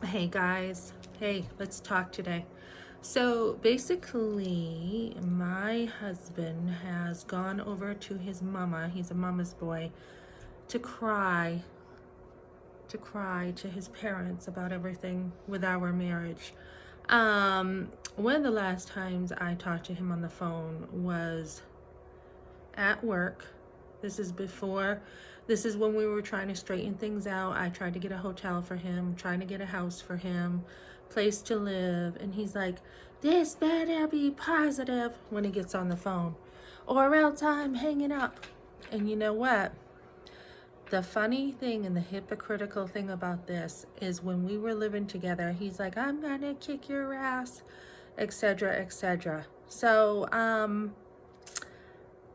Hey guys, hey, let's talk today. So basically, my husband has gone over to his mama, he's a mama's boy, to cry to his parents about everything with our marriage. One of the last times I talked to him on the phone was at work. This is before, this is when we were trying to straighten things out. I tried to get a hotel for him, trying to get a house for him, place to live. And he's like, this better be positive when he gets on the phone, or else I'm hanging up. And you know what? The funny thing and the hypocritical thing about this is when we were living together, he's like, I'm gonna kick your ass, etc., etc. So,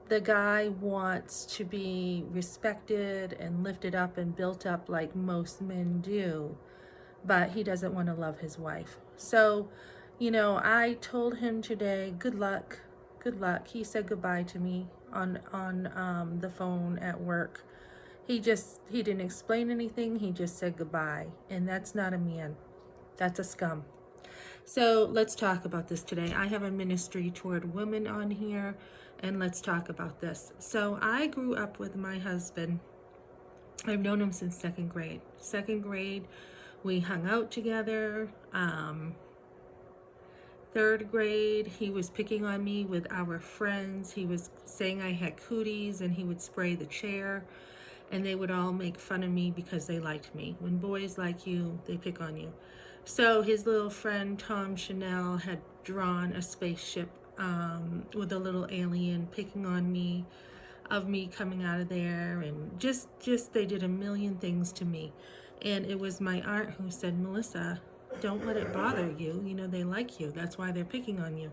the guy wants to be respected and lifted up and built up like most men do, but he doesn't want to love his wife. So, I told him today, good luck, good luck. He said goodbye to me on the phone at work. He didn't explain anything. He just said goodbye, and that's not a man. That's a scum. So let's talk about this today. I have a ministry toward women on here, and let's talk about this. So I grew up with my husband. I've known him since second grade. Second grade, we hung out together. Third grade, he was picking on me with our friends. He was saying I had cooties, and he would spray the chair, and they would all make fun of me because they liked me. When boys like you, they pick on you. So his little friend Tom Chanel had drawn a spaceship with a little alien picking on me, of me coming out of there, and just they did a million things to me. And it was my aunt who said, Melissa, don't let it bother you. They like you. That's why they're picking on you.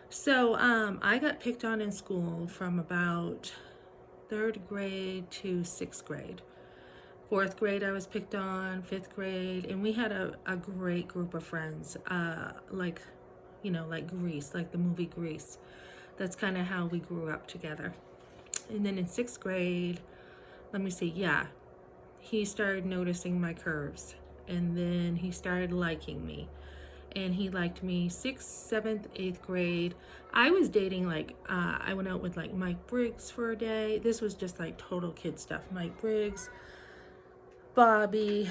So I got picked on in school from about third grade to sixth grade. Fourth grade, I was picked on, fifth grade, and we had a great group of friends, like Grease, like the movie Grease. That's kind of how we grew up together. And then in sixth grade, let me see, yeah, he started noticing my curves, and then he started liking me. And he liked me sixth, seventh, eighth grade. I was dating I went out with like Mike Briggs for a day. This was just like total kid stuff. Mike Briggs, Bobby,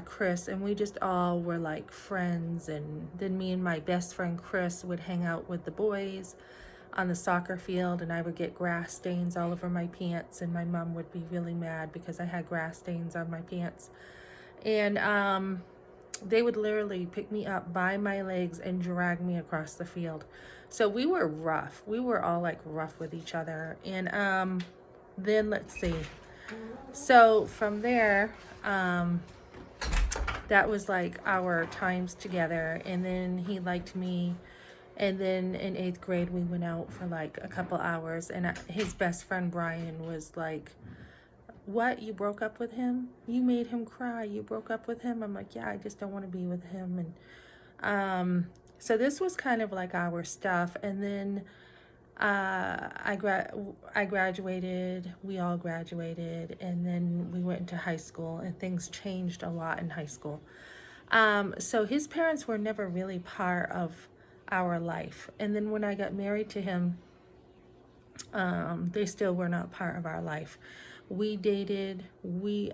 Chris, and we just all were like friends. And then me and my best friend Chris would hang out with the boys on the soccer field, and I would get grass stains all over my pants, and my mom would be really mad because I had grass stains on my pants. And they would literally pick me up by my legs and drag me across the field. So we were rough. We were all like rough with each other. And then let's see. So from there, that was like our times together. And then he liked me. And then in eighth grade, we went out for like a couple hours. And his best friend, Brian, was like, what, you broke up with him? You made him cry. You broke up with him? I'm like, yeah, I just don't want to be with him. And so this was kind of like our stuff. And then I graduated. We all graduated, and then we went into high school, and things changed a lot in high school. So his parents were never really part of our life. And then when I got married to him, they still were not part of our life. We dated.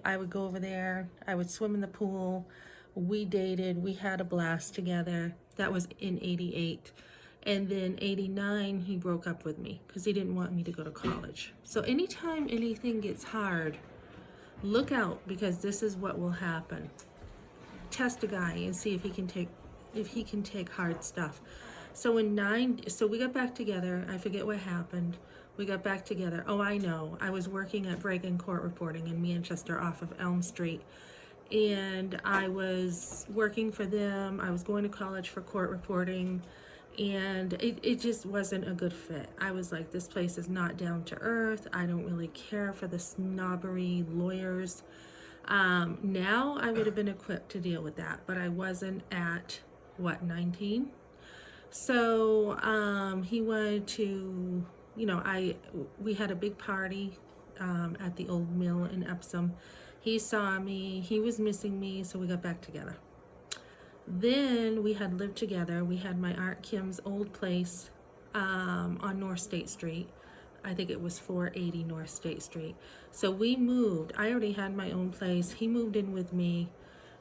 I would go over there. I would swim in the pool. We dated. We had a blast together. That was in 88. And then 89, he broke up with me because he didn't want me to go to college. So anytime anything gets hard, look out, because this is what will happen. Test a guy and see if he can take hard stuff. So we got back together. I forget what happened. We got back together. Oh, I know. I was working at Bregan Court Reporting in Manchester off of Elm Street. And I was working for them. I was going to college for court reporting. And it just wasn't a good fit. I was like, this place is not down to earth. I don't really care for the snobbery lawyers. Now I would have been equipped to deal with that, but I wasn't at, 19? So he wanted to, we had a big party at the old mill in Epsom. He saw me, he was missing me, so we got back together. Then we had lived together. We had my Aunt Kim's old place on North State Street. I think it was 480 North State Street. So we moved. I already had my own place. He moved in with me.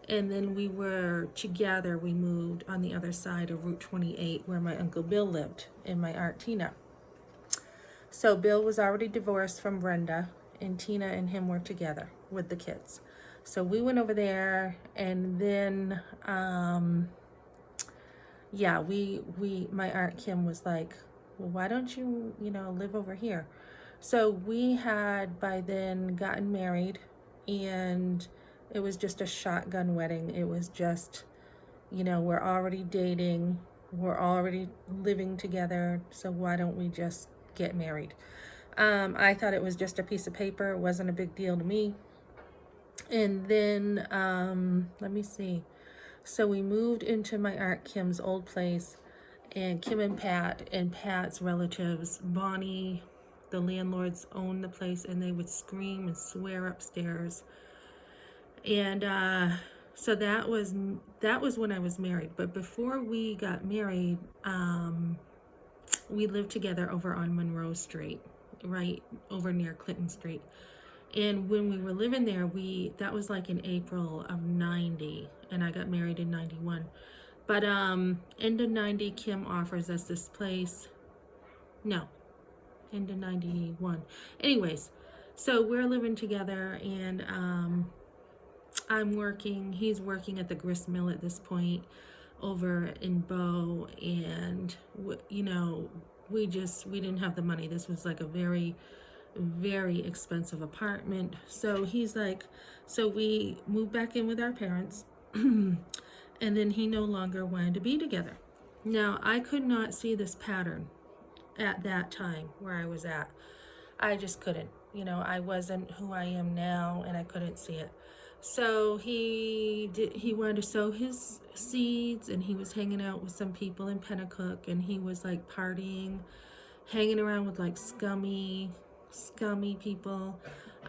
And then we were together. We moved on the other side of Route 28 where my Uncle Bill lived and my Aunt Tina. So Bill was already divorced from Brenda, and Tina and him were together with the kids. So we went over there, and then my Aunt Kim was like, well, why don't you, live over here? So we had by then gotten married, and it was just a shotgun wedding. It was just, we're already dating, we're already living together, so why don't we just get married? I thought it was just a piece of paper. It wasn't a big deal to me. And then, let me see. So we moved into my Aunt Kim's old place, and Kim and Pat's relatives, Bonnie, the landlords, owned the place, and they would scream and swear upstairs. And so that was when I was married. But before we got married, we lived together over on Monroe Street, right over near Clinton Street. And when we were living there, that was like in April of 90, and I got married in 91. But end of 90, Kim offers us this place. No, end of 91. Anyways, so we're living together, and I'm working. He's working at the grist mill at this point over in Bow, and we didn't have the money. This was like a very, very expensive apartment. So he's like, so we moved back in with our parents, and then he no longer wanted to be together. Now, I could not see this pattern at that time where I was at. I just couldn't. I wasn't who I am now, and I couldn't see it. So he wanted to sow his seeds, and he was hanging out with some people in Pennacook, and he was like partying, hanging around with like scummy people.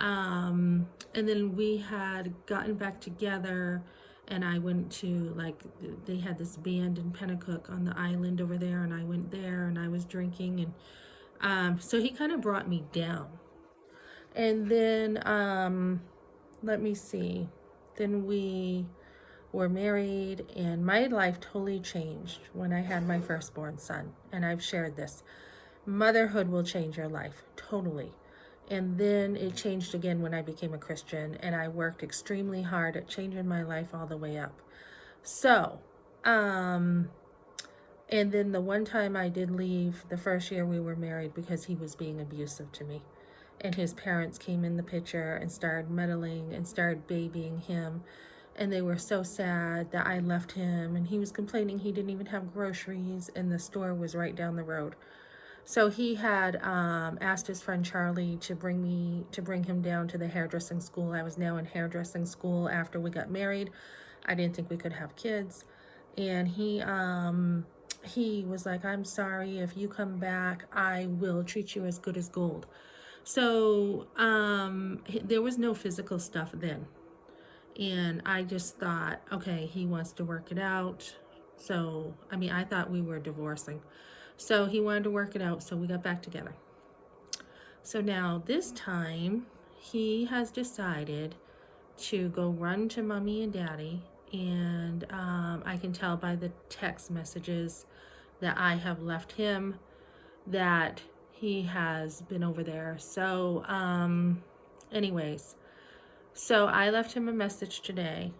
And then we had gotten back together, and I went to, like, they had this band in Pennacook on the island over there, and I went there, and I was drinking, and so he kind of brought me down. And then let me see, then we were married, and my life totally changed when I had my firstborn son. And I've shared this. Motherhood will change your life, totally. And then it changed again when I became a Christian, and I worked extremely hard at changing my life all the way up. So, and then the one time I did leave, the first year we were married, because he was being abusive to me. And his parents came in the picture and started meddling and started babying him. And they were so sad that I left him, and he was complaining he didn't even have groceries, and the store was right down the road. So he had asked his friend Charlie to bring him down to the hairdressing school. I was now in hairdressing school after we got married. I didn't think we could have kids. And he was like, I'm sorry, if you come back, I will treat you as good as gold. So there was no physical stuff then. And I just thought, okay, he wants to work it out. So, I thought we were divorcing. So he wanted to work it out, so we got back together. So now this time, he has decided to go run to mommy and daddy, and I can tell by the text messages that I have left him that he has been over there. So anyways, so I left him a message today,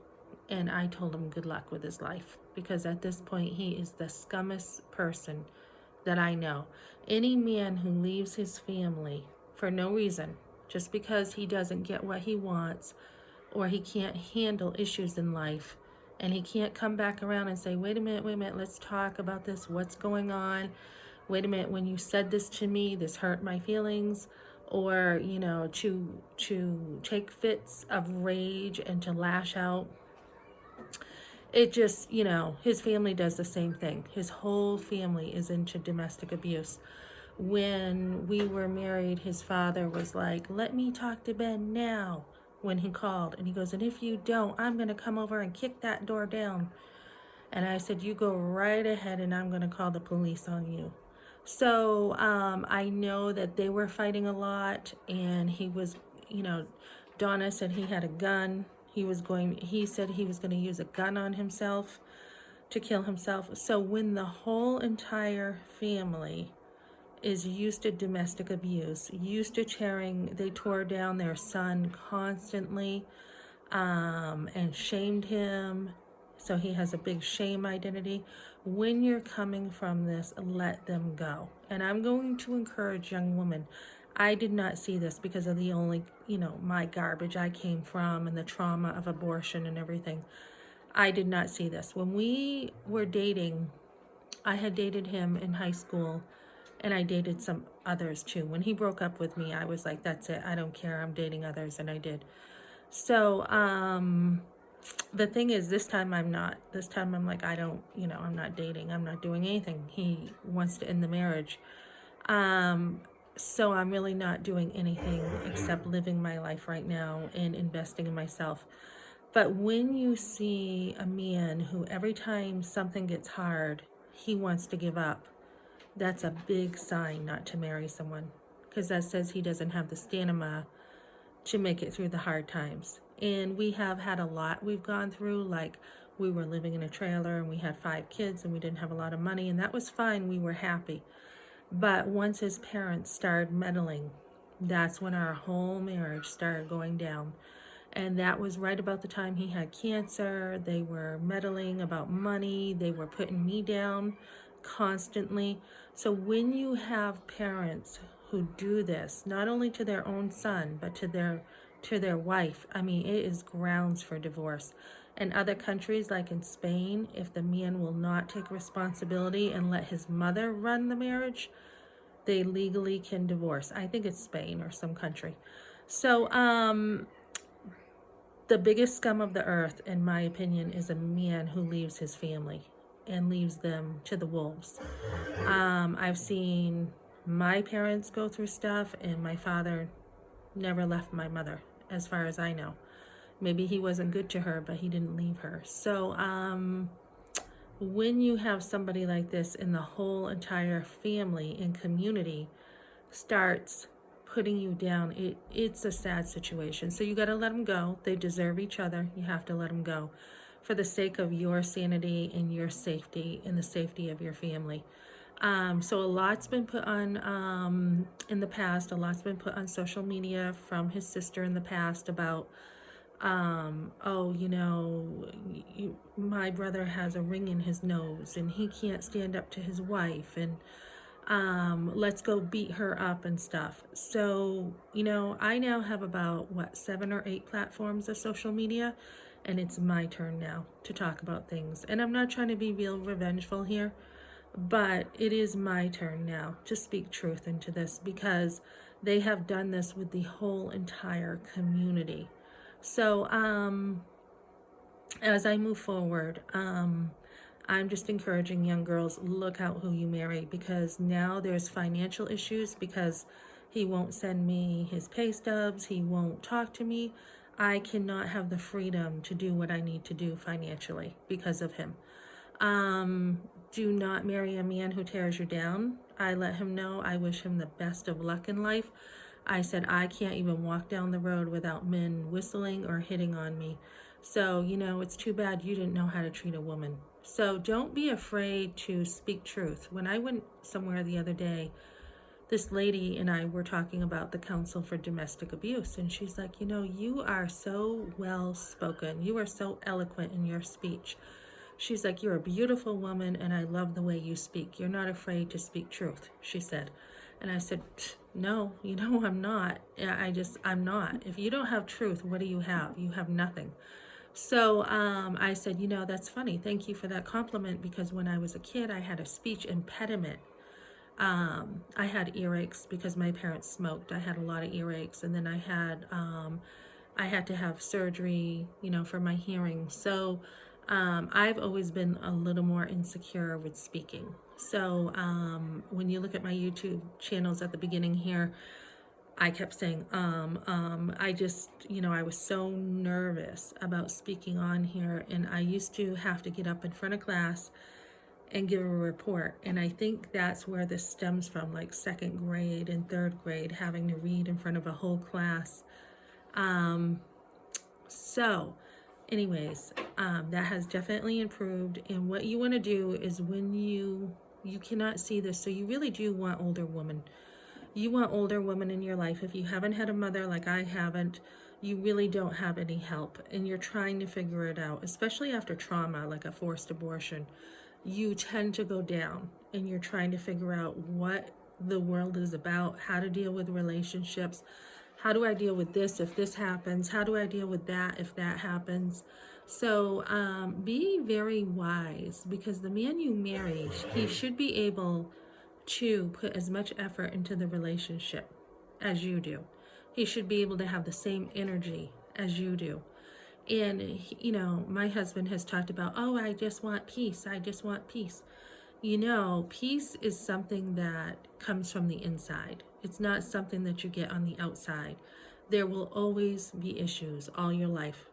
and I told him good luck with his life, because at this point he is the scummiest person that I know. Any man who leaves his family for no reason, just because he doesn't get what he wants, or he can't handle issues in life, and he can't come back around and say, wait a minute, let's talk about this, what's going on, wait a minute, when you said this to me, this hurt my feelings, or, to take fits of rage and to lash out. It just, his family does the same thing. His whole family is into domestic abuse. When we were married, his father was like, let me talk to Ben now, when he called. And he goes, and if you don't, I'm going to come over and kick that door down. And I said, you go right ahead and I'm going to call the police on you. So I know that they were fighting a lot, and he was, you know, Donna said he had a gun. He said he was going to use a gun on himself to kill himself. So when the whole entire family is used to domestic abuse, used to they tore down their son constantly, and shamed him. So he has a big shame identity. When you're coming from this, let them go. And I'm going to encourage young women. I did not see this because of the only, my garbage I came from and the trauma of abortion and everything. I did not see this. When we were dating, I had dated him in high school, and I dated some others too. When he broke up with me, I was like, that's it. I don't care. I'm dating others. And I did. So, the thing is, this time I'm not. This time I'm like, I'm not dating. I'm not doing anything. He wants to end the marriage. So I'm really not doing anything except living my life right now and investing in myself. But when you see a man who every time something gets hard, he wants to give up, that's a big sign not to marry someone, because that says he doesn't have the stamina to make it through the hard times. And we have had a lot we've gone through. Like, we were living in a trailer and we had 5 kids and we didn't have a lot of money, and that was fine. We were happy. But once his parents started meddling, that's when our whole marriage started going down. And that was right about the time he had cancer. They were meddling about money. They were putting me down constantly. So when you have parents who do this, not only to their own son, but to their wife, I mean, it is grounds for divorce. In other countries, like in Spain, if the man will not take responsibility and let his mother run the marriage, they legally can divorce. I think it's Spain or some country. So, the biggest scum of the earth, in my opinion, is a man who leaves his family and leaves them to the wolves. I've seen my parents go through stuff, and my father never left my mother, as far as I know. Maybe he wasn't good to her, but he didn't leave her. So, when you have somebody like this, and the whole entire family and community starts putting you down, it's a sad situation. So you got to let them go. They deserve each other. You have to let them go for the sake of your sanity and your safety and the safety of your family. So a lot's been put on, in the past, a lot's been put on social media from his sister in the past about, my brother has a ring in his nose and he can't stand up to his wife, and let's go beat her up and stuff. So, I now have about 7 or 8 platforms of social media, and it's my turn now to talk about things. And I'm not trying to be real revengeful here, but it is my turn now to speak truth into this, because they have done this with the whole entire community. So, as I move forward, I'm just encouraging young girls, look out who you marry, because now there's financial issues, because he won't send me his pay stubs. He won't talk to me. I cannot have the freedom to do what I need to do financially because of him. Do not marry a man who tears you down. I let him know I wish him the best of luck in life. I said I can't even walk down the road without men whistling or hitting on me. So, it's too bad you didn't know how to treat a woman. So don't be afraid to speak truth. When I went somewhere the other day, this lady and I were talking about the Council for Domestic Abuse, and she's like, you are so well spoken. You are so eloquent in your speech. She's like, you're a beautiful woman, and I love the way you speak. You're not afraid to speak truth, she said. And I said, no, I'm not. I'm not. If you don't have truth, what do you have? You have nothing. So I said, that's funny. Thank you for that compliment, because when I was a kid, I had a speech impediment. I had earaches because my parents smoked. I had a lot of earaches, and then I had to have surgery, for my hearing. So I've always been a little more insecure with speaking. So when you look at my YouTube channels at the beginning here, I kept saying, I just, I was so nervous about speaking on here. And I used to have to get up in front of class and give a report. And I think that's where this stems from, like second grade and third grade, having to read in front of a whole class. So, anyways, that has definitely improved. And what you want to do is when you cannot see this, so you really do want older women. You want older women in your life. If you haven't had a mother like I haven't, you really don't have any help, and you're trying to figure it out, especially after trauma like a forced abortion. You tend to go down, and you're trying to figure out what the world is about, how to deal with relationships. How do I deal with this if this happens? How do I deal with that if that happens? So be very wise, because the man you marry, he should be able to put as much effort into the relationship as you do. He should be able to have the same energy as you do. And, my husband has talked about, oh, I just want peace. I just want peace. Peace is something that comes from the inside. It's not something that you get on the outside. There will always be issues all your life.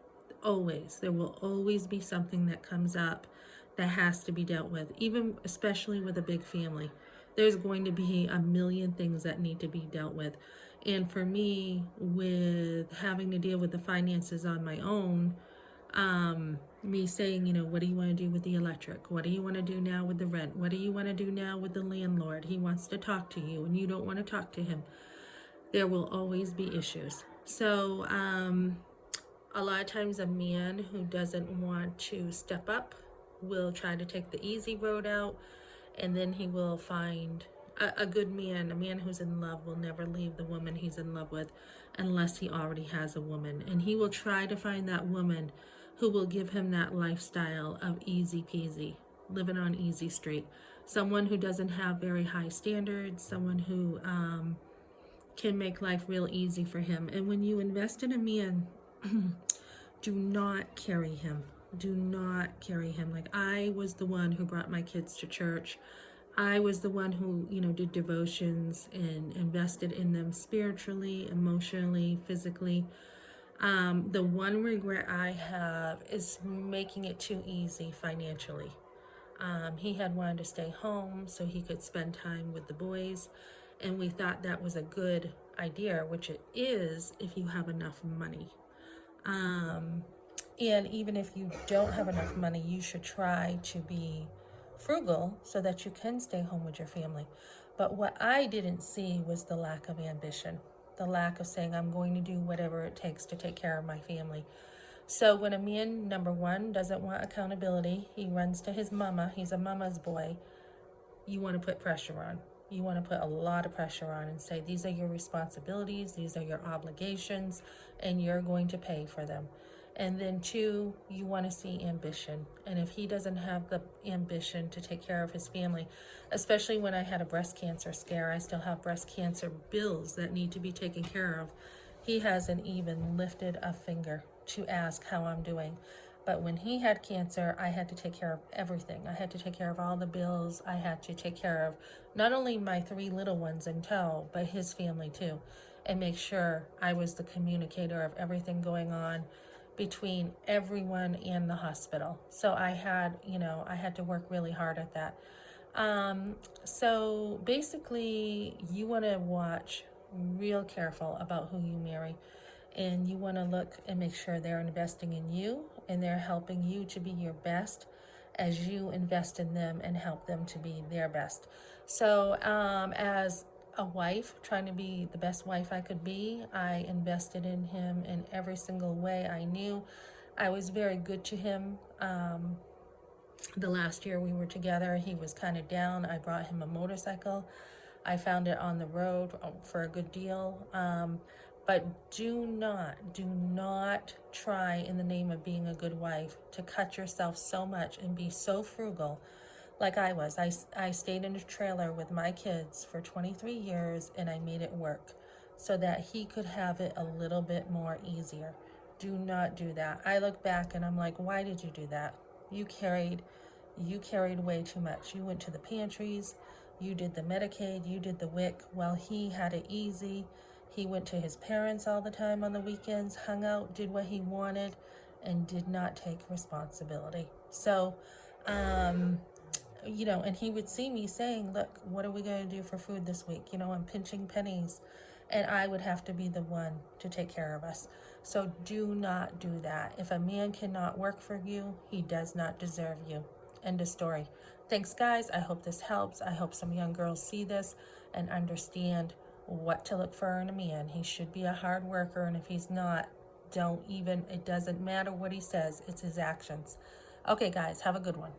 Always. There will always be something that comes up that has to be dealt with, even especially with a big family. There's going to be a million things that need to be dealt with. And for me, with having to deal with the finances on my own, me saying, what do you want to do with the electric? What do you want to do now with the rent? What do you want to do now with the landlord? He wants to talk to you and you don't want to talk to him. There will always be issues. So, a lot of times a man who doesn't want to step up will try to take the easy road out, and then he will find a good man. A man who's in love will never leave the woman he's in love with unless he already has a woman. And he will try to find that woman who will give him that lifestyle of easy peasy, living on easy street. Someone who doesn't have very high standards, someone who can make life real easy for him. And when you invest in a man, do not carry him. Do not carry him. Like, I was the one who brought my kids to church. I was the one who, did devotions and invested in them spiritually, emotionally, physically. The one regret I have is making it too easy financially. He had wanted to stay home so he could spend time with the boys, and we thought that was a good idea, which it is if you have enough money. And even if you don't have enough money, you should try to be frugal so that you can stay home with your family. But what I didn't see was the lack of ambition, the lack of saying, I'm going to do whatever it takes to take care of my family. So when a man, number one, doesn't want accountability, he runs to his mama, he's a mama's boy, you want to put pressure on. You want to put a lot of pressure on and say, these are your responsibilities, these are your obligations, and you're going to pay for them. And then two, you want to see ambition. And if he doesn't have the ambition to take care of his family, especially when I had a breast cancer scare, I still have breast cancer bills that need to be taken care of. He hasn't even lifted a finger to ask how I'm doing. But when he had cancer, I had to take care of everything. I had to take care of all the bills. I had to take care of not only my 3 little ones in tow, but his family too, and make sure I was the communicator of everything going on between everyone and the hospital. So I had to work really hard at that. So basically, you want to watch real careful about who you marry. And you want to look and make sure they're investing in you and they're helping you to be your best as you invest in them and help them to be their best. So as a wife, trying to be the best wife I could be, I invested in him in every single way I knew. I was very good to him. The last year we were together, he was kind of down. I brought him a motorcycle. I found it on the road for a good deal. But do not try in the name of being a good wife to cut yourself so much and be so frugal like I was. I stayed in a trailer with my kids for 23 years and I made it work so that he could have it a little bit more easier. Do not do that. I look back and I'm like, why did you do that? You carried way too much. You went to the pantries, you did the Medicaid, you did the WIC, while he had it easy. He went to his parents all the time on the weekends, hung out, did what he wanted, and did not take responsibility. So, and he would see me saying, look, what are we going to do for food this week? I'm pinching pennies. And I would have to be the one to take care of us. So do not do that. If a man cannot work for you, he does not deserve you. End of story. Thanks, guys. I hope this helps. I hope some young girls see this and understand what to look for in a man. He should be a hard worker, and if he's not, it doesn't matter what he says, it's his actions. Okay, guys, have a good one.